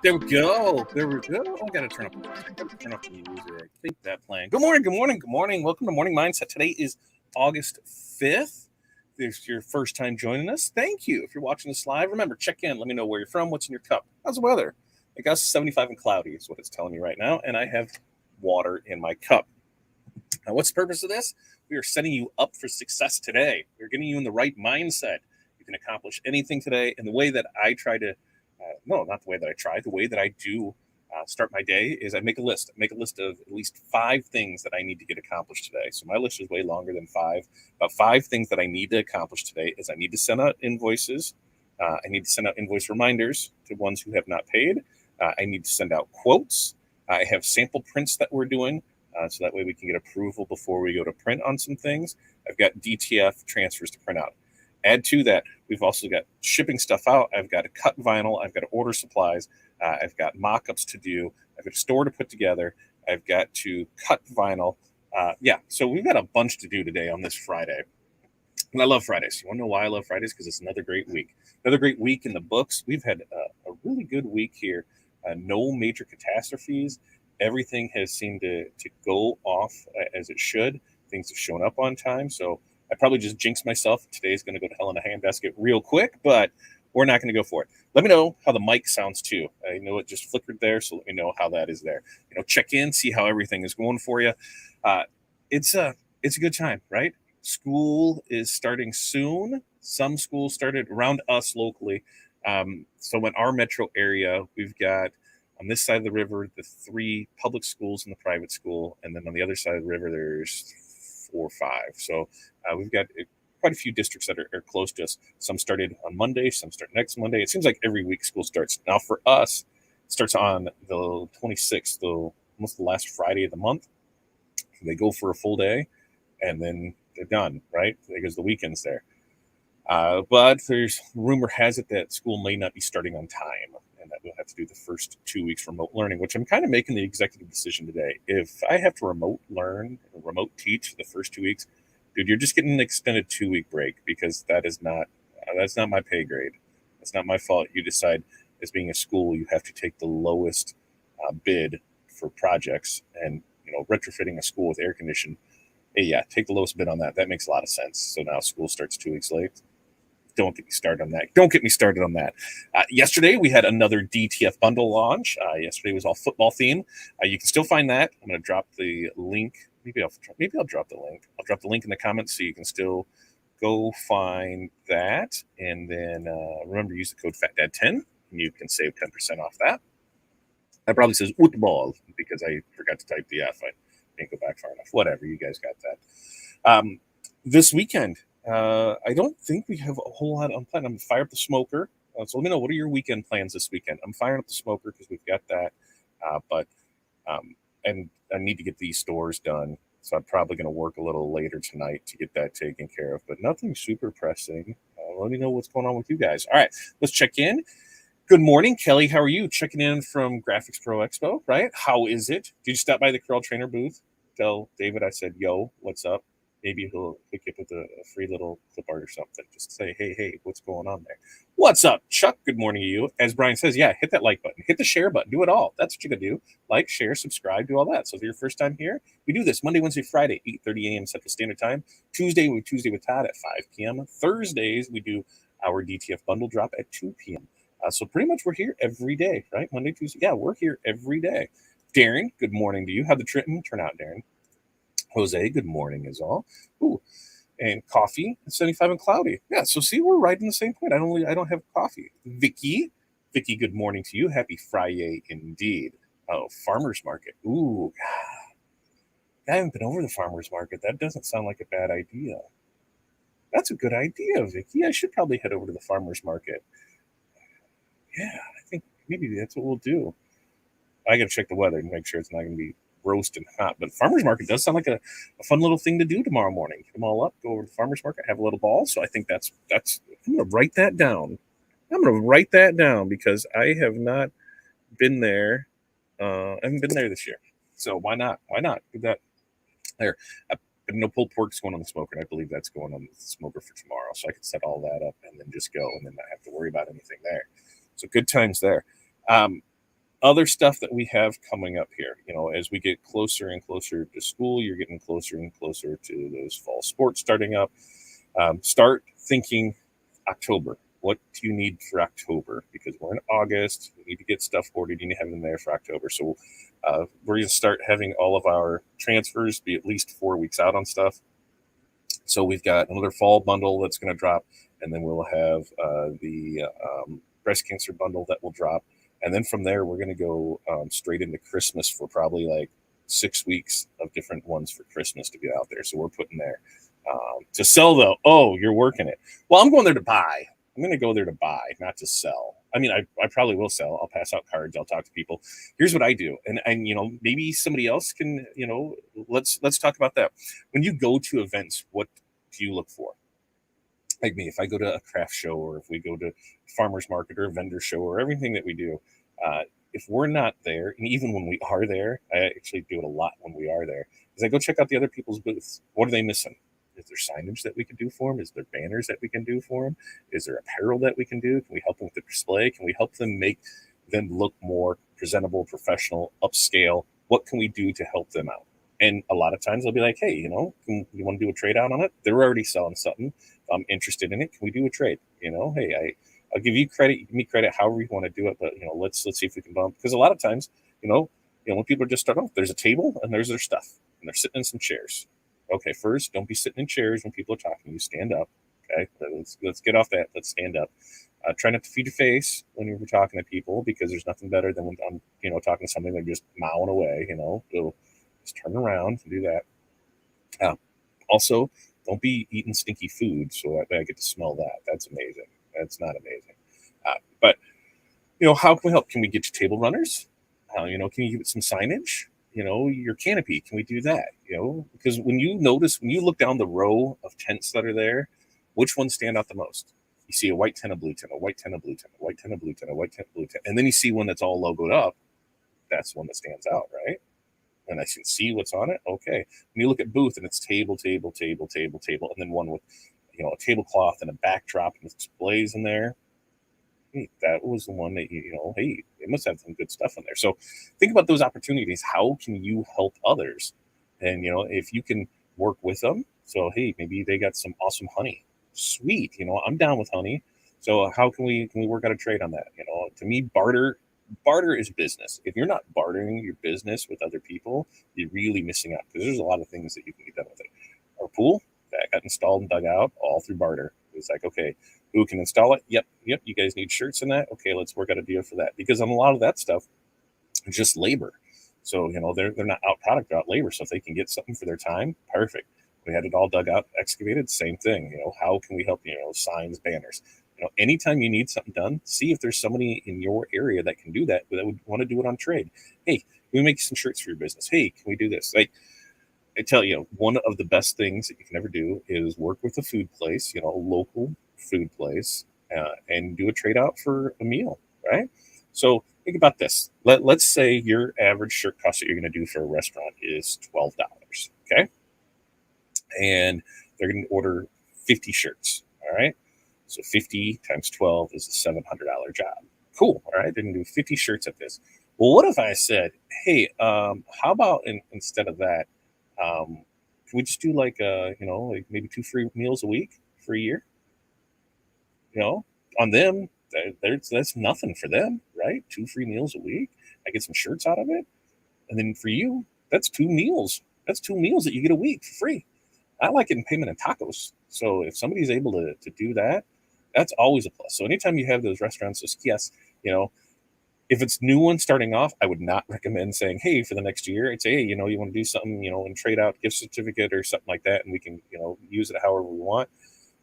There we go. There we go. Oh, I gotta turn up the music. Keep that playing. Good morning. Good morning. Good morning. Welcome to Morning Mindset. Today is August 5th. If it's your first time joining us, thank you. If you're watching this live, remember, check in. Let me know where you're from. What's in your cup? How's the weather? I guess 75 and cloudy is what it's telling me right now, and I have water in my cup. Now, what's the purpose of this? We are setting you up for success today. We're getting you in the right mindset. You can accomplish anything today. And the way that I try to, no, not the way that I try, the way that I do start my day is I make a list. I make a list of at least 5 things that I need to get accomplished today. So my list is way longer than 5. About 5 things that I need to accomplish today is I need to send out invoices. I need to send out invoice reminders to ones who have not paid. I need to send out quotes. I have sample prints that we're doing. So that way we can get approval before we go to print on some things. I've got DTF transfers to print out. Add to that, we've also got shipping stuff out. I've got to cut vinyl. I've got to order supplies. I've got mock-ups to do. I've got a store to put together. I've got to cut vinyl. So we've got a bunch to do today on this Friday. And I love Fridays. You want to know why I love Fridays? Because it's another great week. Another great week in the books. We've had a really good week here. No major catastrophes. Everything has seemed to go off as it should. Things have shown up on time. So I probably just jinxed myself. Today's going to go to hell in a handbasket real quick, but we're not going to go for it. Let me know how the mic sounds too. I know it just flickered there, so let me know how that is there. Check in, see how everything is going for you. It's a good time, right? School is starting soon. Some schools started around us locally. So in our metro area, we've got on this side of the river, the 3 public schools and the private school. And then on the other side of the river, there's 4 or 5. So we've got quite a few districts that are close to us. Some started on Monday, some start next Monday. It seems like every week school starts. Now for us, it starts on the 26th, almost the last Friday of the month. They go for a full day, and then they're done, right? Because the weekend's there. But there's rumor has it that school may not be starting on time, and that we'll have to do the first 2 weeks remote learning, which I'm kind of making the executive decision today. If I have to remote learn, remote teach the first 2 weeks, dude, you're just getting an extended 2-week break, because that's not my pay grade. It's not my fault. You decide as being a school, you have to take the lowest bid for projects, and retrofitting a school with air conditioning. Hey, yeah, take the lowest bid on that. That makes a lot of sense. So now school starts 2 weeks late. Don't get me started on that. Don't get me started on that. Yesterday, we had another DTF bundle launch. Yesterday was all football themed. You can still find that. I'm going to drop the link. Maybe I'll drop the link. I'll drop the link in the comments so you can still go find that. And then remember, use the code FATDAD10, and you can save 10% off that. That probably says football because I forgot to type the F. I didn't go back far enough. Whatever, you guys got that. This weekend, I don't think we have a whole lot on plan. I'm going to fire up the smoker. So let me know, what are your weekend plans this weekend? I'm firing up the smoker because we've got that. And I need to get these stores done. So I'm probably going to work a little later tonight to get that taken care of. But nothing super pressing. Let me know what's going on with you guys. All right, let's check in. Good morning, Kelly. How are you? Checking in from Graphics Pro Expo, right? How is it? Did you stop by the Curl Trainer booth? Tell David I said, yo, what's up? Maybe he'll hook you up with a free little clip art or something. Just say, hey, what's going on there? What's up, Chuck? Good morning to you. As Brian says, yeah, hit that like button. Hit the share button. Do it all. That's what you got to do. Like, share, subscribe, do all that. So if you're your first time here, we do this Monday, Wednesday, Friday, 8:30 a.m. Central Standard Time. Tuesday with Todd at 5 p.m. Thursdays, we do our DTF bundle drop at 2 p.m. So pretty much we're here every day, right? Monday, Tuesday. Yeah, we're here every day. Darren, good morning to you. How'd the trip turn out, Darren? Jose, good morning is all. Ooh, and coffee, 75 and cloudy. Yeah, so see, we're right in the same point. I don't have coffee. Vicky, good morning to you. Happy Friday indeed. Oh, farmer's market. Ooh, I haven't been over the farmer's market. That doesn't sound like a bad idea. That's a good idea, Vicky. I should probably head over to the farmer's market. Yeah, I think maybe that's what we'll do. I got to check the weather and make sure it's not going to be roasting hot. But farmer's market does sound like a fun little thing to do tomorrow morning. Get them all up, go over to the farmer's market, have a little ball. So I think that's. I'm going to write that down. Because I have not been there. I haven't been there this year. So why not? Do that there. No pulled pork's going on the smoker, and I believe that's going on the smoker for tomorrow. So I can set all that up and then just go and then not have to worry about anything there. So good times there. Other stuff that we have coming up here, as we get closer and closer to school, you're getting closer and closer to those fall sports starting up. Start thinking October. What do you need for October? Because we're in August, we need to get stuff ordered. You need to have them there for October. So we're going to start having all of our transfers be at least 4 weeks out on stuff. So we've got another fall bundle that's going to drop, and then we'll have the breast cancer bundle that will drop. And then from there, we're going to go straight into Christmas for probably like 6 weeks of different ones for Christmas to get out there. So we're putting there to sell, though. Oh, you're working it. Well, I'm going there to buy. I'm going to go there to buy, not to sell. I mean, I probably will sell. I'll pass out cards. I'll talk to people. Here's what I do. And maybe somebody else can, let's talk about that. When you go to events, what do you look for? Like me, if I go to a craft show, or if we go to farmer's market or a vendor show, or everything that we do, if we're not there, and even when we are there, I actually do it a lot when we are there, is I go check out the other people's booths. What are they missing? Is there signage that we can do for them? Is there banners that we can do for them? Is there apparel that we can do? Can we help them with the display? Can we help them make them look more presentable, professional, upscale? What can we do to help them out? And a lot of times they'll be like, hey, you want to do a trade out on it? They're already selling something. If I'm interested in it, can we do a trade? Hey, I'll give you credit. You give me credit however you want to do it. But, let's see if we can bump. Because a lot of times, when people are just starting off, there's a table and there's their stuff. And they're sitting in some chairs. Okay, first, don't be sitting in chairs when people are talking. You stand up. Okay, let's get off that. Let's stand up. Try not to feed your face when you're talking to people, because there's nothing better than when I'm, talking to somebody they're just mowing away. So just turn around and do that. Also, don't be eating stinky food so that I get to smell that. That's amazing. That's not amazing. But how can we help? Can we get you table runners? Can you give it some signage? Your canopy, can we do that? Because when you look down the row of tents that are there, which ones stand out the most? You see a white tent, a blue tent, a white tent, a blue tent, a white tent, a blue tent, a white tent, blue tent. And then you see one that's all logoed up. That's one that stands out, right? And I can see what's on it. Okay. When you look at booth and it's table, table, table, table, table, and then one with, a tablecloth and a backdrop and displays in there. Hey, that was the one that, hey, it must have some good stuff in there. So think about those opportunities. How can you help others? And, if you can work with them. So, hey, maybe they got some awesome honey. Sweet. I'm down with honey. So how can we work out a trade on that? To me, barter is business. If you're not bartering your business with other people, you're really missing out, because there's a lot of things that you can get done with it. Our pool that got installed and dug out all through barter. It's like, okay, who can install it? Yep. You guys need shirts in that. Okay, let's work out a deal for that, because on a lot of that stuff, it's just labor. So they're not out product, they're out labor. So if they can get something for their time, perfect. We had it all dug out, excavated, same thing. How can we help you? Signs, banners. Anytime you need something done, see if there's somebody in your area that can do that would want to do it on trade. Hey, can we make some shirts for your business? Hey, can we do this? Like, I tell you, one of the best things that you can ever do is work with a food place, a local food place, and do a trade out for a meal, right? So think about this. Let's say your average shirt cost that you're going to do for a restaurant is $12, okay? And they're going to order 50 shirts, all right? So 50 times 12 is a $700 job. Cool, all right? They're going to do 50 shirts at this. Well, what if I said, hey, how about instead of that, can we just do like maybe 2 free meals a week for a year? On them, that's nothing for them, right? 2 free meals a week. I get some shirts out of it. And then for you, that's 2 meals. That's 2 meals that you get a week for free. I like it in payment in tacos. So if somebody's able to do that, that's always a plus. So anytime you have those restaurants, those kiosks, if it's new ones starting off, I would not recommend saying, hey, for the next year, I'd say, hey, you want to do something, and trade out gift certificate or something like that. And we can, use it however we want,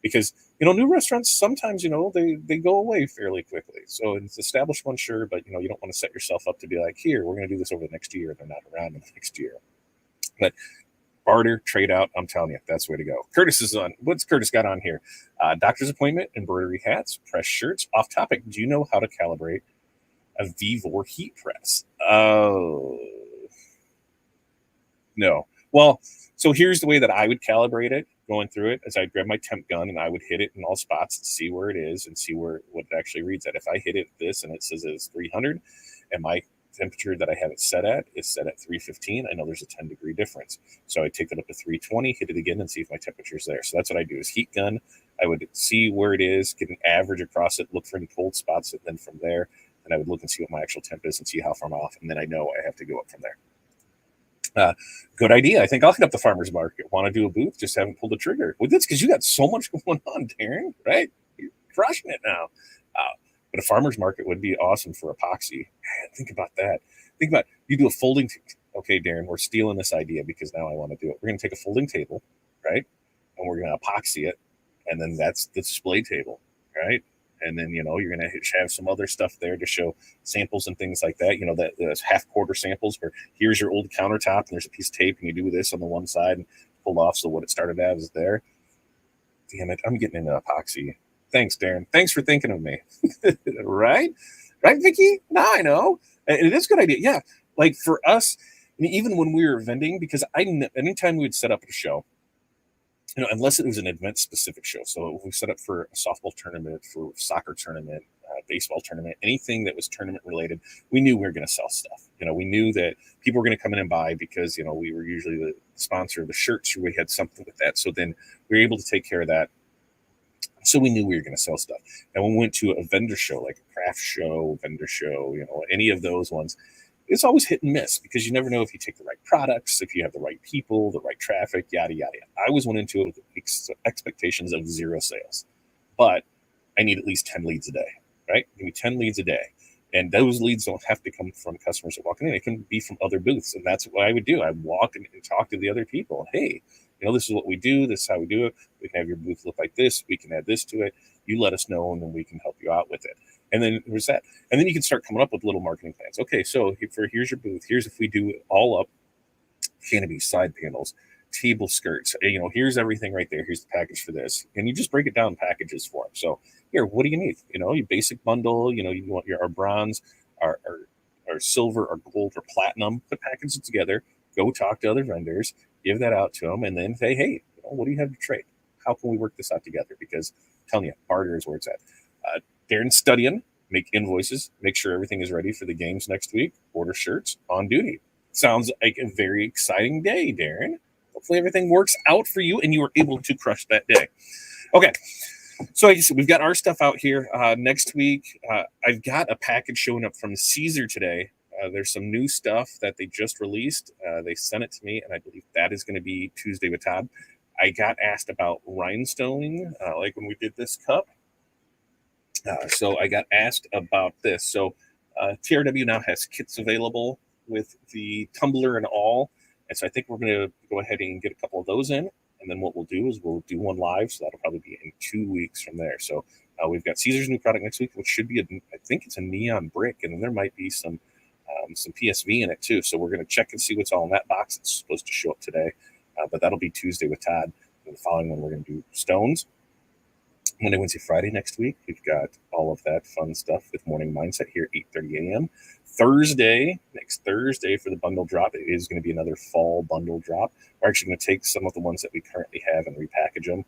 because, new restaurants, sometimes, they go away fairly quickly. So it's established one, sure, but, you don't want to set yourself up to be like, here, we're going to do this over the next year. They're not around in the next year. But barter, trade out, I'm telling you, that's the way to go. Curtis is on. What's Curtis got on here? Doctor's appointment, embroidery hats, press shirts. Off topic, do you know how to calibrate a Vevor heat press? Oh, no. Well, so here's the way that I would calibrate it going through it, is I'd grab my temp gun and I would hit it in all spots to see where it is and see what it actually reads at. If I hit it this and it says it's 300 and my temperature that I have it set at is set at 315. I know there's a 10-degree difference. So I take that up to 320, hit it again, and see if my temperature is there. So that's what I do is heat gun. I would see where it is, get an average across it, look for any cold spots, and then from there, and I would look and see what my actual temp is and see how far I'm off. And then I know I have to go up from there. Good idea. I think I'll hit up the farmer's market. Want to do a booth? Just haven't pulled the trigger. Well, that's because you got so much going on, Darren, right? You're crushing it now. But a farmer's market would be awesome for epoxy. Man, think about that. Think about you do a folding. Okay, Darren, we're stealing this idea because now I want to do it. We're going to take a folding table, right? And we're going to epoxy it. And then that's the display table, right? And then, you're going to have some other stuff there to show samples and things like that. That half-quarter samples where here's your old countertop and there's a piece of tape and you do this on the one side and pull off so what it started at is there. Damn it, I'm getting into epoxy. Thanks, Darren. Thanks for thinking of me. Right? Right, Vicky? Now I know. It is a good idea. Yeah. Like for us, even when we were vending, because anytime we would set up at a show, unless it was an event-specific show. So if we set up for a softball tournament, for a soccer tournament, baseball tournament, anything that was tournament-related, we knew we were going to sell stuff. We knew that people were going to come in and buy because, we were usually the sponsor of the shirts or we had something with that. So then we were able to take care of that. So we knew we were going to sell stuff. And when we went to a vendor show, like a craft show, vendor show, any of those ones, it's always hit and miss because you never know if you take the right products, if you have the right people, the right traffic, yada, yada, yada. I always went into it with expectations of 0 sales, but I need at least 10 leads a day, right? Give me 10 leads a day. And those leads don't have to come from customers that walk in. It can be from other booths. And that's what I would do. I'd walk and talk to the other people. Hey, this is what we do. This is how we do it. We can have your booth look like this. We can add this to it. You let us know, and then we can help you out with it. And then there's that. And then you can start coming up with little marketing plans. Okay, so here's your booth. Here's if we do it all up, canopy, side panels, table skirts. Here's everything right there. Here's the package for this. And you just break it down packages for them. So here, what do you need? Your basic bundle. You want our bronze, our silver, our gold, or platinum. Put packages together. Go talk to other vendors. Give that out to them, and then say, hey, what do you have to trade? How can we work this out together? Because I'm telling you, barter is where it's at. Darren's studying, make invoices, make sure everything is ready for the games next week, order shirts, on duty. Sounds like a very exciting day, Darren. Hopefully everything works out for you and you are able to crush that day. Okay, so like I said, we've got our stuff out here. Next week, I've got a package showing up from Caesar today. There's some new stuff that they just released. They sent it to me, and I believe that is going to be Tuesday with Todd. I got asked about rhinestoning, like when we did this cup. So I got asked about this. So TRW now has kits available with the tumbler and all. And so I think we're going to go ahead and get a couple of those in. And then what we'll do is we'll do one live. So that'll probably be in 2 weeks from there. So we've got Caesar's new product next week, which should be, I think it's a neon brick. And then there might be some PSV in it too. So we're going to check and see what's all in that box. It's supposed to show up today. But that'll be Tuesday with Todd. And the following one, we're going to do stones. Monday, Wednesday, Friday next week. We've got all of that fun stuff with Morning Mindset here at 8:30 a.m. Next Thursday for the bundle drop, it is going to be another fall bundle drop. We're actually going to take some of the ones that we currently have and repackage them.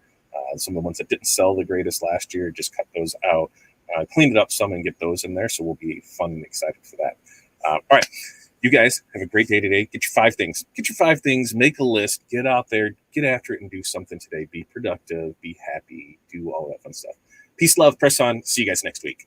Some of the ones that didn't sell the greatest last year, just cut those out, clean it up some and get those in there. So we'll be fun and excited for that. All right. You guys have a great day today. Get your 5 things. Get your 5 things. Make a list. Get out there. Get after it and do something today. Be productive. Be happy. Do all that fun stuff. Peace, love. Press on. See you guys next week.